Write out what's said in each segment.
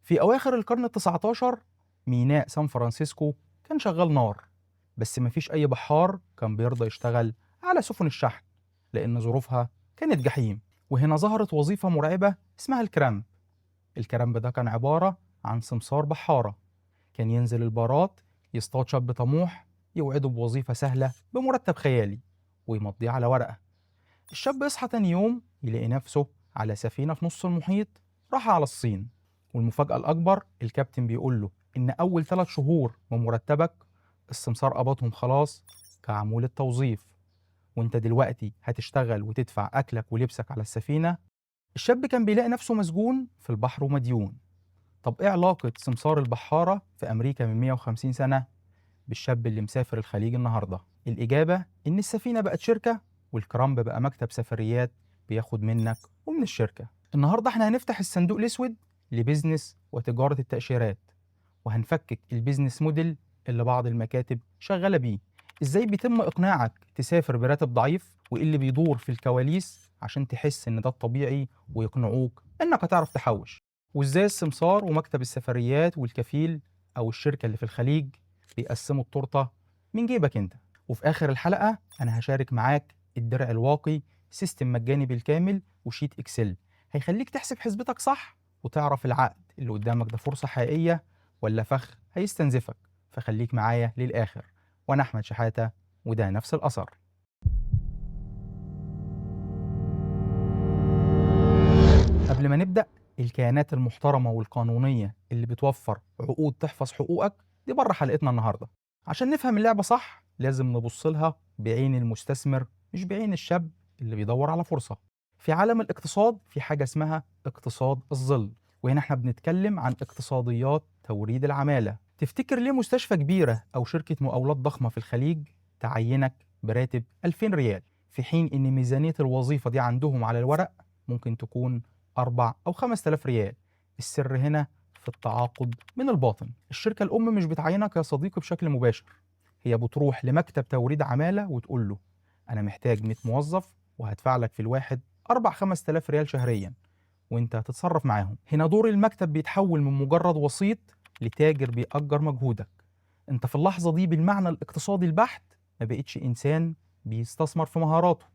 في أواخر القرن ال19 ميناء سان فرانسيسكو كان شغال نار، بس مفيش أي بحار كان بيرضى يشتغل على سفن الشحن لأن ظروفها كانت جحيم. وهنا ظهرت وظيفة مرعبة اسمها الكرامب. الكرامب ده كان عبارة عن سمسار بحارة، كان ينزل البارات يصطاد شاب طموح يوعده بوظيفة سهلة بمرتب خيالي ويمضيه على ورقة. الشاب يصحى تاني يوم يلاقي نفسه على سفينة في نص المحيط راح على الصين. والمفاجأة الأكبر الكابتن بيقول له إن أول 3 شهور من مرتبك السمسار قبضهم خلاص كعمولة توظيف، وإنت دلوقتي هتشتغل وتدفع أكلك ولبسك على السفينة. الشاب كان بيلاقي نفسه مسجون في البحر ومديون. طب إيه علاقة سمسار البحارة في أمريكا من 150 سنة بالشاب اللي مسافر الخليج النهاردة؟ الإجابة إن السفينة بقت شركة والكرامب بقى مكتب سفريات بياخد منك ومن الشركة. النهاردة احنا هنفتح الصندوق الأسود لبزنس وتجارة التأشيرات، وهنفكك البيزنس موديل اللي بعض المكاتب شغالة بيه. ازاي بيتم إقناعك تسافر براتب ضعيف، وايه اللي بيدور في الكواليس عشان تحس ان ده الطبيعي ويقنعوك انك هتعرف تحوش. وازاي السمسار ومكتب السفريات والكفيل او الشركة اللي في الخليج بيقسموا التورتة من جيبك انت. وفي آخر الحلقة أنا هشارك معاك الدرع الواقي، سيستم مجاني بالكامل وشيت إكسل هيخليك تحسب حسبتك صح وتعرف العقد اللي قدامك ده فرصة حقيقية ولا فخ هيستنزفك. فخليك معايا للآخر. وأنا أحمد شحاتة وده نفس الأثر. قبل ما نبدأ، الكيانات المحترمة والقانونية اللي بتوفر عقود تحفظ حقوقك دي بره حلقتنا النهاردة. عشان نفهم اللعبة صح لازم نبص لها بعين المستثمر مش بعين الشاب اللي بيدور على فرصة. في عالم الاقتصاد في حاجة اسمها اقتصاد الظل، وهنا احنا بنتكلم عن اقتصاديات توريد العمالة. تفتكر ليه مستشفى كبيرة أو شركة مقاولات ضخمة في الخليج تعينك براتب 2000 ريال في حين إن ميزانية الوظيفة دي عندهم على الورق ممكن تكون 4 أو 5000 ريال؟ السر هنا في التعاقد من الباطن. الشركة الأم مش بتعينك يا صديقي بشكل مباشر، هي بتروح لمكتب توريد عمالة وتقول له أنا محتاج 100 موظف وهدفع لك في الواحد 4 5000 ريال شهريا وانت هتتصرف معاهم. هنا دور المكتب بيتحول من مجرد وسيط لتاجر بيأجر مجهودك. انت في اللحظة دي بالمعنى الاقتصادي البحت ما بقتش إنسان بيستثمر في مهاراته،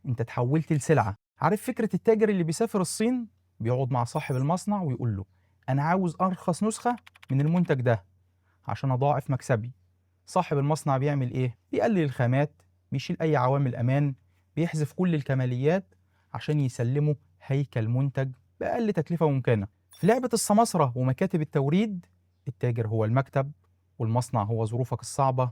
انت تحولت لسلعة. عارف فكرة التاجر اللي بيسافر الصين بيقعد مع صاحب المصنع ويقول له أنا عاوز أرخص نسخة من المنتج ده عشان أضاعف مكسبي. صاحب المصنع بيعمل إيه؟ بيقلل الخامات، بيشيل أي عوامل أمان، بيحذف كل الكماليات عشان يسلمه هيكل منتج بأقل تكلفة ممكنة. في لعبة السماسرة ومكاتب التوريد التاجر هو المكتب والمصنع هو ظروفك الصعبة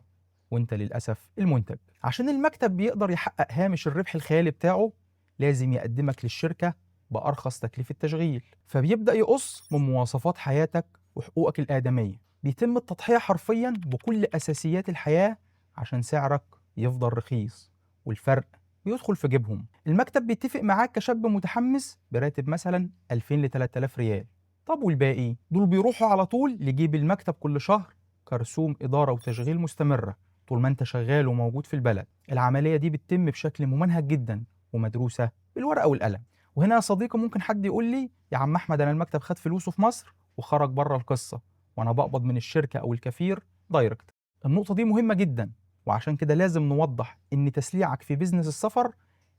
وانت للأسف المنتج. عشان المكتب بيقدر يحقق هامش الربح الخيالي بتاعه لازم يقدمك للشركة بأرخص تكلفة تشغيل، فبيبدأ يقص من مواصفات حياتك وحقوقك الآدمية. بيتم التضحية حرفيا بكل أساسيات الحياة عشان سعرك يفضل رخيص والفرق بيدخل في جيبهم. المكتب بيتفق معاك كشاب متحمس براتب مثلا 2000 ل 3000 ريال. طب والباقي دول بيروحوا على طول لجيب المكتب كل شهر كرسوم إدارة وتشغيل مستمرة طول ما انت شغال وموجود في البلد. العملية دي بتتم بشكل ممنهج جدا ومدروسة بالورقة والقلم. وهنا يا صديقي ممكن حد يقول لي يا عم أحمد أنا المكتب خد فلوسه في مصر وخرج بره القصة وأنا بقبض من الشركة أو الكفير دايركت. النقطة دي مهمة جدا، وعشان كده لازم نوضح إن تسليعك في بيزنس السفر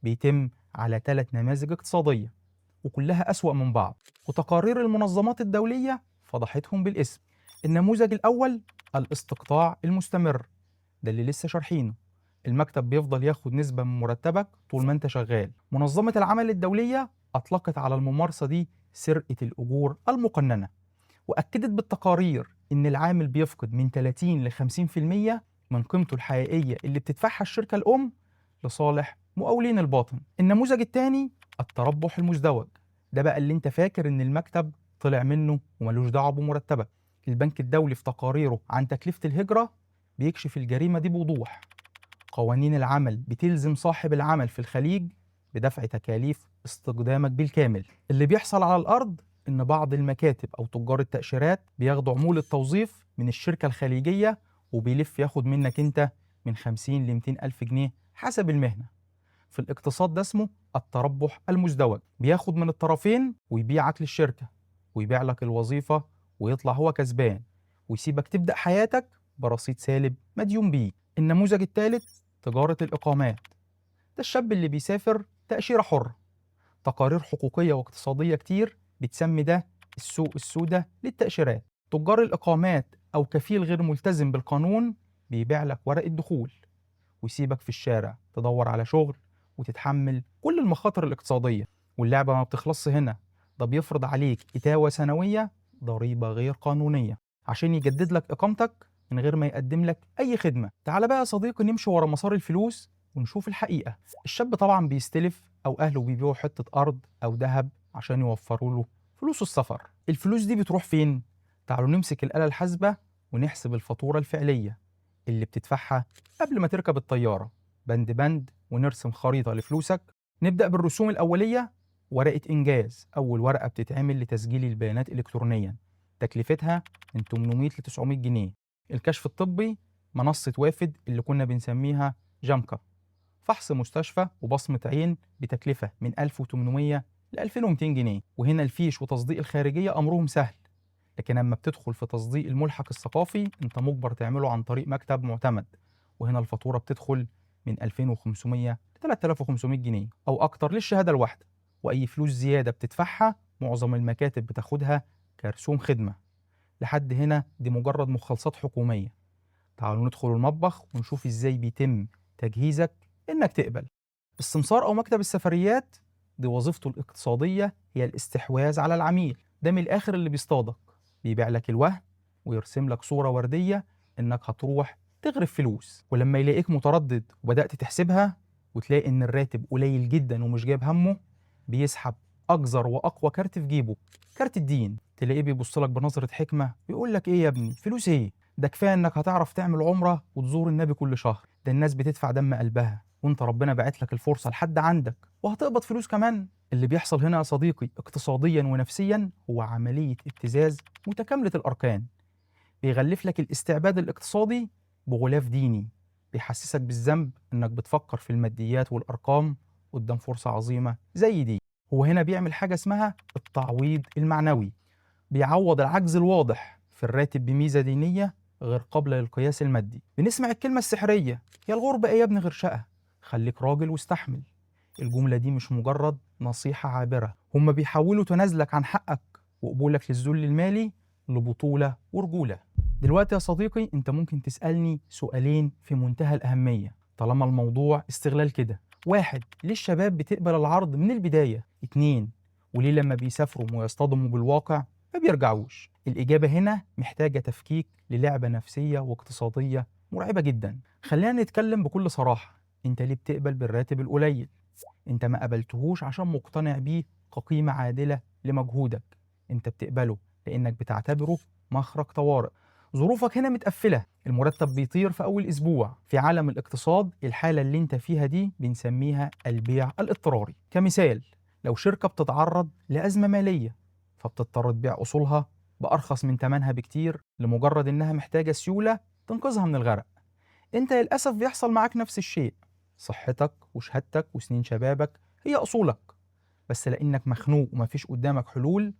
بيتم على 3 نماذج اقتصادية وكلها أسوأ من بعض، وتقارير المنظمات الدولية فضحتهم بالاسم. النموذج الأول الاستقطاع المستمر، ده اللي لسه شارحينه. المكتب بيفضل ياخد نسبة من مرتبك طول ما انت شغال. منظمة العمل الدولية أطلقت على الممارسة دي سرقة الأجور المقننة، وأكدت بالتقارير إن العامل بيفقد من 30 ل 50% من قيمته الحقيقية اللي بتدفعها الشركة الأم لصالح مقاولين الباطن. النموذج الثاني التربح المزدوج، ده بقى اللي انت فاكر إن المكتب طلع منه وملوش دعوة بمرتبك. البنك الدولي في تقاريره عن تكلفة الهجرة بيكشف الجريمة دي بوضوح. قوانين العمل بتلزم صاحب العمل في الخليج بدفع تكاليف استخدامك بالكامل. اللي بيحصل على الأرض إن بعض المكاتب أو تجار التأشيرات بياخدوا عمولة توظيف من الشركة الخليجية وبيلف ياخد منك أنت من 50 ل 200 ألف جنيه حسب المهنة. في الاقتصاد ده اسمه التربح المزدوج، بياخد من الطرفين ويبيعك للشركة ويبيع لك الوظيفة ويطلع هو كسبان ويسيبك تبدأ حياتك برصيد سالب مديون بيه. النموذج الثالث تجارة الإقامات، ده الشاب اللي بيسافر تأشيرة حرة. تقارير حقوقية واقتصادية كتير بتسمي ده السوق السوداء للتأشيرات. تجار الإقامات أو كفيل غير ملتزم بالقانون بيبيع لك ورق الدخول ويسيبك في الشارع تدور على شغل وتتحمل كل المخاطر الاقتصادية. واللعبة ما بتخلصش هنا، ده بيفرض عليك إتاوة سنوية، ضريبة غير قانونية، عشان يجدد لك إقامتك من غير ما يقدم لك أي خدمة. تعال بقى يا صديقي نمشي ورا مسار الفلوس ونشوف الحقيقة. الشاب طبعا بيستلف أو أهله بيبيعوا حتة أرض أو ذهب عشان يوفروا له فلوس السفر. الفلوس دي بتروح فين؟ تعالوا نمسك الآلة الحاسبة ونحسب الفاتورة الفعلية اللي بتدفعها قبل ما تركب الطيارة، بند بند، ونرسم خريطة لفلوسك. نبدأ بالرسوم الأولية. ورقة إنجاز، أول ورقة بتتعمل لتسجيل البيانات إلكترونيا، تكلفتها من 800 ل 900 جنيه. الكشف الطبي، منصة وافد اللي كنا بنسميها جامكا. فحص مستشفى وبصمة عين بتكلفة من 1800 ل 2200 جنيه. وهنا الفيش وتصديق الخارجية أمرهم سهل، لكن لما بتدخل في تصديق الملحق الثقافي انت مجبر تعمله عن طريق مكتب معتمد، وهنا الفاتورة بتدخل من 2500 ل 3500 جنيه أو أكتر للشهادة الواحدة. وأي فلوس زيادة بتدفعها معظم المكاتب بتاخدها كرسوم خدمة. لحد هنا دي مجرد مخالصات حكومية. تعالوا ندخل المطبخ ونشوف إزاي بيتم تجهيزك إنك تقبل. السمسار أو مكتب السفريات دي وظيفته الاقتصادية هي الاستحواذ على العميل. ده من الآخر اللي بيصطادك، بيبيع لك الوهم ويرسم لك صورة وردية إنك هتروح تغرف فلوس. ولما يلاقيك متردد وبدأت تحسبها وتلاقي إن الراتب قليل جدا ومش جايب همه، بيسحب أجزر وأقوى كارت في جيبه، كارت الدين. تلاقيه بيبص لك بنظرة حكمة ويقول لك إيه يا ابني، فلوس إيه؟ ده كفاية إنك هتعرف تعمل عمرة وتزور النبي كل شهر. ده الناس بتدفع دم قلبها وانت ربنا باعت لك الفرصة لحد عندك وهتقبض فلوس كمان. اللي بيحصل هنا يا صديقي اقتصاديا ونفسيا هو عملية ابتزاز متكاملة الأركان. بيغلف لك الاستعباد الاقتصادي بغلاف ديني، بيحسسك بالذنب انك بتفكر في الماديات والأرقام قدام فرصة عظيمة زي دي. هو هنا بيعمل حاجة اسمها التعويض المعنوي، بيعوض العجز الواضح في الراتب بميزة دينية غير قابلة للقياس المادي. بنسمع الكلمة السحرية هي الغربة ايه يا ابني غير شقة، خليك راجل واستحمل. الجملة دي مش مجرد نصيحة عابرة، هم بيحاولوا تنازلك عن حقك وقبولك للذل المالي لبطولة ورجولة. دلوقتي يا صديقي انت ممكن تسألني سؤالين في منتهى الأهمية طالما الموضوع استغلال كده. واحد، ليه الشباب بتقبل العرض من البداية؟ اتنين، وليه لما بيسافروا ويصطدموا بالواقع ما بيرجعوش؟ الإجابة هنا محتاجة تفكيك للعبة نفسية واقتصادية مرعبة جدا. خلينا نتكلم بكل صراحة، انت ليه بتقبل بالراتب القليل؟ انت ما قبلتهوش عشان مقتنع بيه كقيمة عادلة لمجهودك، انت بتقبله لانك بتعتبره مخرج طوارئ. ظروفك هنا متقفلة، المرتب بيطير في أول أسبوع. في عالم الاقتصاد الحالة اللي انت فيها دي بنسميها البيع الاضطراري. كمثال، لو شركة بتتعرض لأزمة مالية فبتضطر تبيع أصولها بأرخص من ثمنها بكتير لمجرد إنها محتاجة سيولة تنقذها من الغرق. انت للأسف بيحصل معاك نفس الشيء، صحتك وشهادتك وسنين شبابك هي أصولك، بس لأنك مخنوق ومفيش قدامك حلول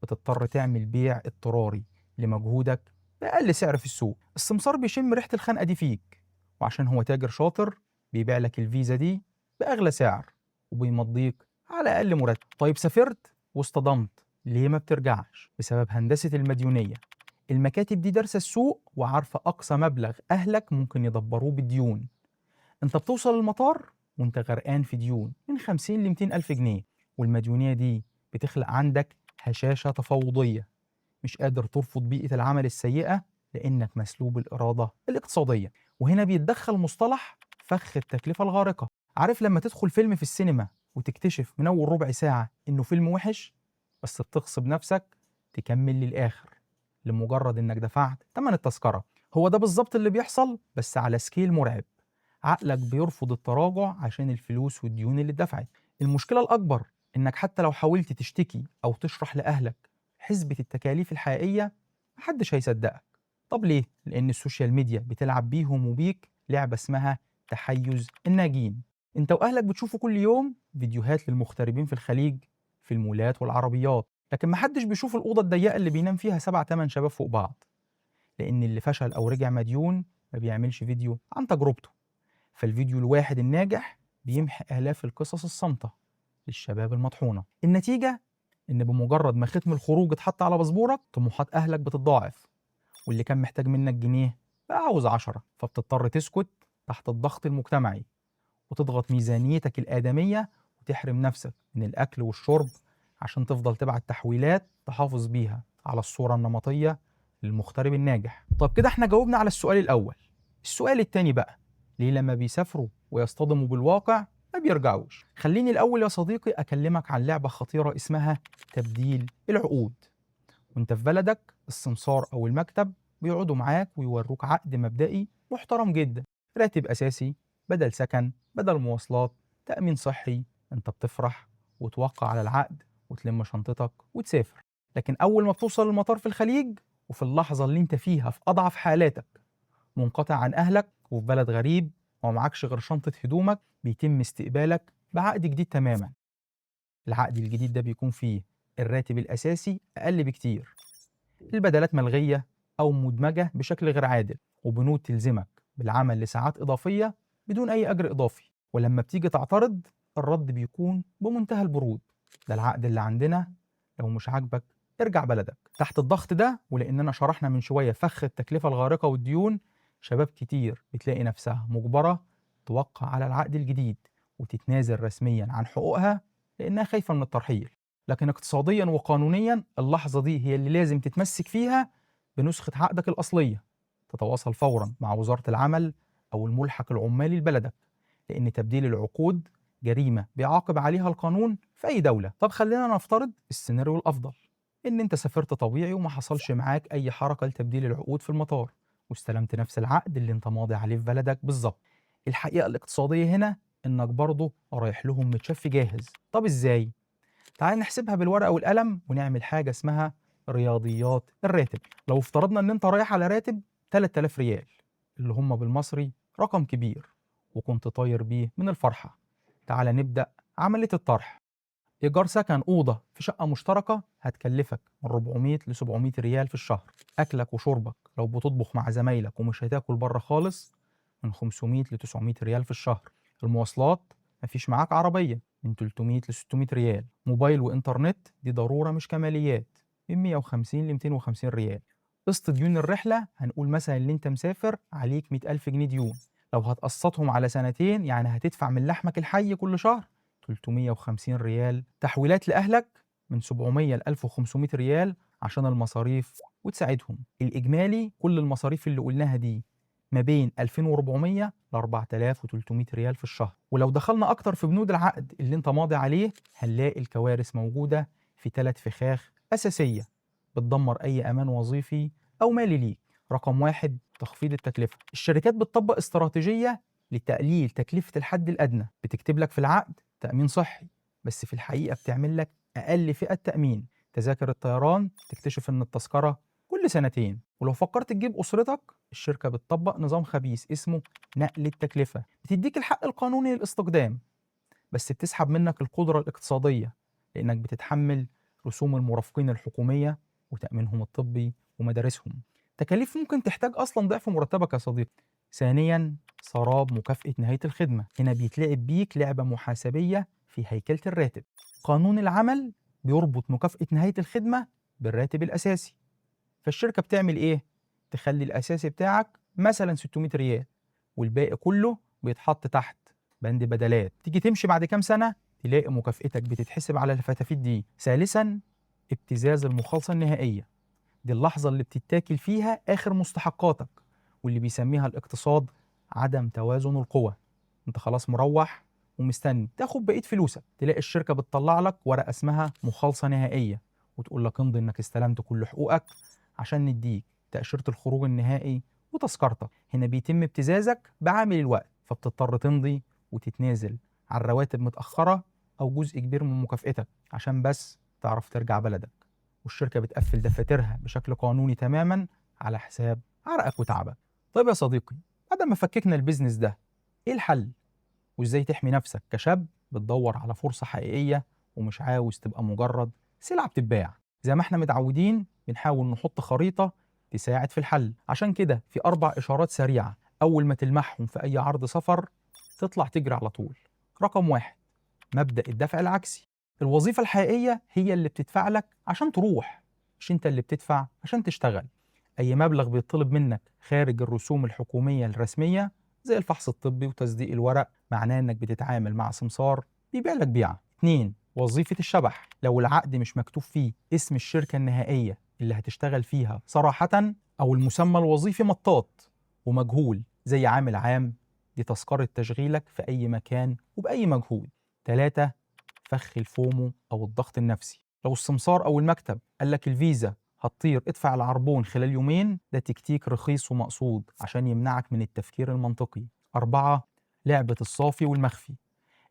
بتضطر تعمل بيع اضطراري لمجهودك بأقل سعر في السوق. السمسار بيشم ريحة الخنقة دي فيك، وعشان هو تاجر شاطر بيبيع لك الفيزا دي بأغلى سعر وبيمضيك على أقل مرتب. طيب سافرت واصطدمت، ليه ما بترجعش؟ بسبب هندسة المديونية. المكاتب دي دارسة السوق وعارفة أقصى مبلغ أهلك ممكن يدبروه بالديون. انت بتوصل المطار وانت غرقان في ديون من 50 ل 200 ألف جنيه، والمديونية دي بتخلق عندك هشاشة تفاوضية، مش قادر ترفض بيئة العمل السيئة لأنك مسلوب الإرادة الاقتصادية. وهنا بيتدخل مصطلح فخ التكلفة الغارقة. عارف لما تدخل فيلم في السينما وتكتشف من أول ربع ساعة إنه فيلم وحش، بس بتغصب نفسك تكمل للآخر لمجرد إنك دفعت تمن التذكرة؟ هو ده بالظبط اللي بيحصل بس على سكيل مرعب. عقلك بيرفض التراجع عشان الفلوس والديون اللي اتدفعت. المشكلة الأكبر إنك حتى لو حاولت تشتكي أو تشرح لأهلك حسبة التكاليف الحقيقية محدش هيصدقك. طب ليه؟ لأن السوشيال ميديا بتلعب بيهم وبيك لعبة اسمها تحيز الناجين. انت وأهلك بتشوفوا كل يوم فيديوهات للمغتربين في الخليج في المولات والعربيات، لكن محدش بيشوف الأوضة الضيقة اللي بينام فيها 7 8 شباب فوق بعض، لأن اللي فشل أو رجع مديون ما بيعملش فيديو عن تجربته. فالفيديو الواحد الناجح بيمحي آلاف القصص الصامتة للشباب المطحونة. النتيجة إن بمجرد ما ختم الخروج اتحط على باسبورك، طموحات أهلك بتتضاعف، واللي كان محتاج منك جنيه بقى عاوز 10، فبتضطر تسكت تحت الضغط المجتمعي وتضغط ميزانيتك الآدمية وتحرم نفسك من الأكل والشرب عشان تفضل تبعت تحويلات تحافظ بيها على الصورة النمطية للمغترب الناجح. طب كده احنا جاوبنا على السؤال الأول. السؤال التاني بقى، ليه لما بيسافروا ويصطدموا بالواقع ما بيرجعوش؟ خليني الأول يا صديقي أكلمك عن لعبة خطيرة اسمها تبديل العقود. وانت في بلدك السمسار أو المكتب بيقعدوا معاك ويوروك عقد مبدئي محترم جدا، راتب أساسي بدل سكن بدل مواصلات تأمين صحي. انت بتفرح وتوقع على العقد وتلم شنطتك وتسافر. لكن أول ما بتوصل المطار في الخليج، وفي اللحظة اللي انت فيها في أضعف حالاتك منقطع عن أهلك وفي بلد غريب ومعكش غير شنطة هدومك، بيتم استقبالك بعقد جديد تماما. العقد الجديد ده بيكون فيه الراتب الأساسي أقل بكتير، البدلات ملغية أو مدمجة بشكل غير عادل، وبنود تلزمك بالعمل لساعات إضافية بدون أي أجر إضافي. ولما بتيجي تعترض الرد بيكون بمنتهى البرود: ده العقد اللي عندنا، لو مش عاجبك ارجع بلدك. تحت الضغط ده، ولأننا شرحنا من شوية فخ التكلفة الغارقة والديون، شباب كتير بتلاقي نفسها مجبرة توقع على العقد الجديد وتتنازل رسميا عن حقوقها لأنها خايفة من الترحيل. لكن اقتصاديا وقانونيا اللحظة دي هي اللي لازم تتمسك فيها بنسخة عقدك الأصلية، تتواصل فورا مع وزارة العمل أو الملحق العمالي لبلدك، لأن تبديل العقود جريمة بيعاقب عليها القانون في أي دولة. طب خلينا نفترض السيناريو الأفضل، إن أنت سافرت طبيعي وما حصلش معاك أي حركة لتبديل العقود في المطار، واستلمت نفس العقد اللي أنت ماضي عليه في بلدك بالظبط. الحقيقة الاقتصادية هنا إنك برضه رايح لهم متشفي جاهز. طب إزاي؟ تعال نحسبها بالورقة والقلم ونعمل حاجة اسمها رياضيات الراتب. لو افترضنا ان انت رايح على راتب 3000 ريال، اللي هم بالمصري رقم كبير، وكنت طاير بيه من الفرحة، تعال نبدأ عملية الطرح. إيجار سكن أوضة في شقة مشتركة هتكلفك من 400 ل 700 ريال في الشهر. أكلك وشربك لو بتطبخ مع زمايلك ومش هتاكل بره خالص من 500 ل 900 ريال في الشهر. المواصلات مفيش معاك عربية من 300 ل 600 ريال. موبايل وإنترنت دي ضرورة مش كماليات من 150 ل 250 ريال. قسط ديون الرحلة هنقول مثلا اللي انت مسافر عليك 100,000 جنيه ديون، لو هتقسطهم على سنتين يعني هتدفع من لحمك الحي كل شهر 350 ريال. تحويلات لأهلك من 700 ل 1500 ريال عشان المصاريف وتساعدهم. الإجمالي كل المصاريف اللي قلناها دي ما بين 2400 ل 4300 ريال في الشهر. ولو دخلنا أكتر في بنود العقد اللي أنت ماضي عليه، هنلاقي الكوارث موجودة في 3 فخاخ أساسية بتدمر أي أمان وظيفي أو مالي ليك. رقم 1: تخفيض التكلفة. الشركات بتطبق استراتيجية لتقليل تكلفة الحد الأدنى، بتكتب لك في العقد تأمين صحي، بس في الحقيقة بتعمل لك أقل فئة تأمين. تذاكر الطيران تكتشف إن التذكرة كل سنتين. ولو فكرت تجيب أسرتك، الشركة بتطبق نظام خبيث اسمه نقل التكلفة، بتديك الحق القانوني للاستقدام بس بتسحب منك القدرة الاقتصادية، لأنك بتتحمل رسوم المرافقين الحكومية وتأمينهم الطبي ومدارسهم. تكاليف ممكن تحتاج أصلا ضعف مرتبك يا صديقي. ثانيا: سراب مكافأة نهاية الخدمة. هنا بيتلعب بيك لعبة محاسبية في هيكلة الراتب. قانون العمل بيربط مكافأة نهاية الخدمة بالراتب الأساسي، فالشركة بتعمل إيه؟ تخلي الأساسي بتاعك مثلا 600 ريال والباقي كله بيتحط تحت بند بدلات. تيجي تمشي بعد كام سنة تلاقي مكافئتك بتتحسب على الفتافيت دي. ثالثا: ابتزاز المخالصة النهائية. دي اللحظة اللي بتتاكل فيها آخر مستحقاتك، واللي بيسميها الاقتصاد عدم توازن القوى. انت خلاص مروح ومستني تاخد بقية فلوسك، تلاقي الشركة بتطلع لك ورقة اسمها مخالصة نهائية وتقول لك امضي انك استلمت كل حقوقك عشان نديك تأشيرة الخروج النهائي وتذكرتك. هنا بيتم ابتزازك بعامل الوقت، فبتضطر تمضي وتتنازل عن رواتب متأخرة أو جزء كبير من مكافئتك عشان بس تعرف ترجع بلدك. والشركة بتقفل دفاترها بشكل قانوني تماما على حساب عرقك وتعبك. طيب يا صديقي، بعد ما فككنا البيزنس ده، ايه الحل؟ وازاي تحمي نفسك كشاب بتدور على فرصة حقيقية ومش عاوز تبقى مجرد سلعة بتتباع. زي ما احنا متعودين بنحاول نحط خريطة تساعد في الحل. عشان كده في 4 إشارات سريعة أول ما تلمحهم في أي عرض سفر تطلع تجري على طول. رقم 1، مبدأ الدفع العكسي. الوظيفة الحقيقية هي اللي بتدفع لك عشان تروح، مش انت اللي بتدفع عشان تشتغل. أي مبلغ بيطلب منك خارج الرسوم الحكومية الرسمية زي الفحص الطبي وتصديق الورق معناه انك بتتعامل مع سمسار بيبيع لك بيعة. 2، وظيفة الشبح. لو العقد مش مكتوب فيه اسم الشركة النهائية اللي هتشتغل فيها صراحة، أو المسمى الوظيفي مطاط ومجهول زي عامل عام، دي تذكرة تشغيلك في أي مكان وبأي مجهود. 3، فخ الفومو أو الضغط النفسي. لو السمسار أو المكتب قال لك الفيزا هتطير ادفع العربون خلال يومين، ده تكتيك رخيص ومقصود عشان يمنعك من التفكير المنطقي. 4، لعبة الصافي والمخفي.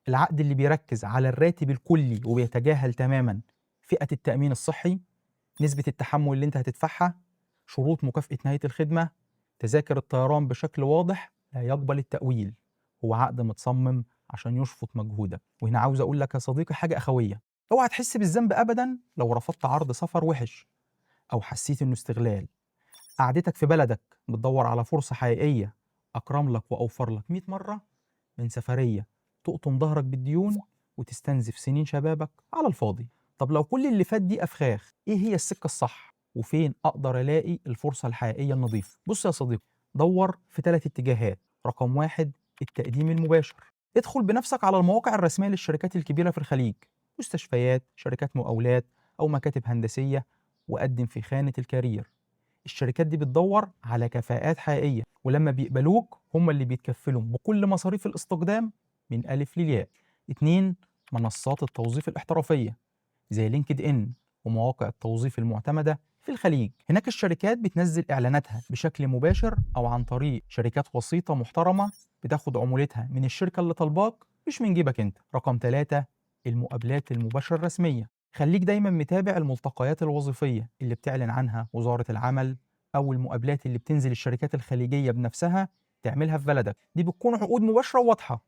العقد اللي بيركز على الراتب الكلي وبيتجاهل تماما فئة التأمين الصحي، نسبة التحمل اللي انت هتدفعها، شروط مكافأة نهاية الخدمة، تذاكر الطيران بشكل واضح لا يقبل التأويل. هو عقد متصمم عشان يشفط مجهودك. وهنا عاوز اقول لك يا صديقي حاجة أخوية، اوعى تحس بالذنب أبدا لو رفضت عرض سفر وحش أو حسيت إنه استغلال. قعدتك في بلدك بتدور على فرصة حقيقية أكرم لك وأوفر لك 100 مرة من سفرية تقطم ظهرك بالديون وتستنزف سنين شبابك على الفاضي. طب لو كل اللي فات دي أفخاخ، إيه هي السكة الصح؟ وفين أقدر ألاقي الفرصة الحقيقية النظيفة؟ بص يا صديقي، دور في 3 اتجاهات. رقم 1، التقديم المباشر. ادخل بنفسك على المواقع الرسمية للشركات الكبيرة في الخليج، مستشفيات، شركات مقاولات أو مكاتب هندسية، وقدم في خانة الكارير. الشركات دي بتدور على كفاءات حقيقية، ولما بيقبلوك هم اللي بيتكفلوا بكل مصاريف الاستقدام من ألف للياء. 2، منصات التوظيف الاحترافية زي لينكد إن ومواقع التوظيف المعتمدة في الخليج. هناك الشركات بتنزل إعلاناتها بشكل مباشر أو عن طريق شركات وسيطة محترمة بتاخد عمولتها من الشركة اللي طالباك مش من جيبك أنت. رقم 3، المقابلات المباشرة الرسمية. خليك دايما متابع الملتقيات الوظيفية اللي بتعلن عنها وزارة العمل أو المقابلات اللي بتنزل الشركات الخليجية بنفسها تعملها في بلدك. دي بتكون عقود مباشرة وواضحة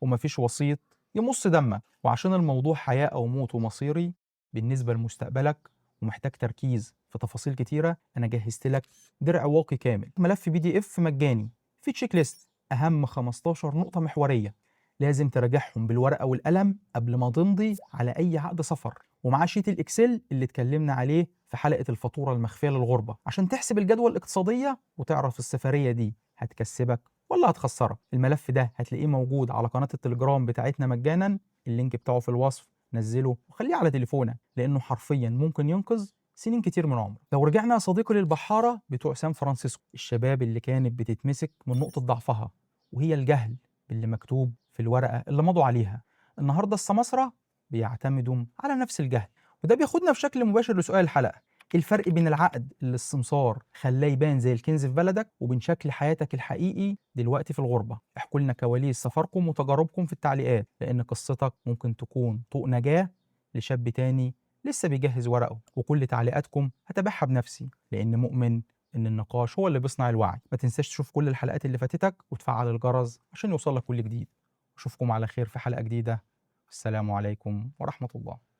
ومفيش وسيط يمص دمك. وعشان الموضوع حياة أو موت ومصيري بالنسبة لمستقبلك ومحتاج تركيز في تفاصيل كتيرة، أنا جهزت لك درع واقي كامل، ملف PDF مجاني في تشيك ليست، أهم 15 نقطة محورية لازم تراجعهم بالورقة والقلم قبل ما تمضي على أي عقد سفر، ومعاه شيت الإكسل اللي اتكلمنا عليه في حلقة الفاتورة المخفية للغربة عشان تحسب الجدوى الاقتصادية وتعرف السفرية دي هتكسبك ولا هتخسرك. الملف ده هتلاقيه موجود على قناة التليجرام بتاعتنا مجانا، اللينك بتاعه في الوصف، نزله وخليه على تليفونك لأنه حرفيا ممكن ينقذ سنين كتير من عمرك. لو رجعنا يا صديقي للبحارة بتوع سان فرانسيسكو، الشباب اللي كانت بتتمسك من نقطة ضعفها وهي الجهل باللي مكتوب في الورقة اللي مضوا عليها، النهاردة السماسرة بيعتمدوا على نفس الجهل. وده بياخدنا بشكل مباشر لسؤال الحلقة، إيه الفرق بين العقد اللي السمسار خلاه يبان زي الكنز في بلدك وبين شكل حياتك الحقيقي دلوقتي في الغربة؟ احكوا لنا كواليس سفركم وتجاربكم في التعليقات، لأن قصتك ممكن تكون طوق نجاة لشاب تاني لسه بيجهز ورقه. وكل تعليقاتكم هتابعها بنفسي لأن مؤمن إن النقاش هو اللي بيصنع الوعي. ما تنساش تشوف كل الحلقات اللي فاتتك وتفعل الجرس عشان يوصلك كل جديد. أشوفكم على خير في حلقة جديدة. السلام عليكم ورحمة الله.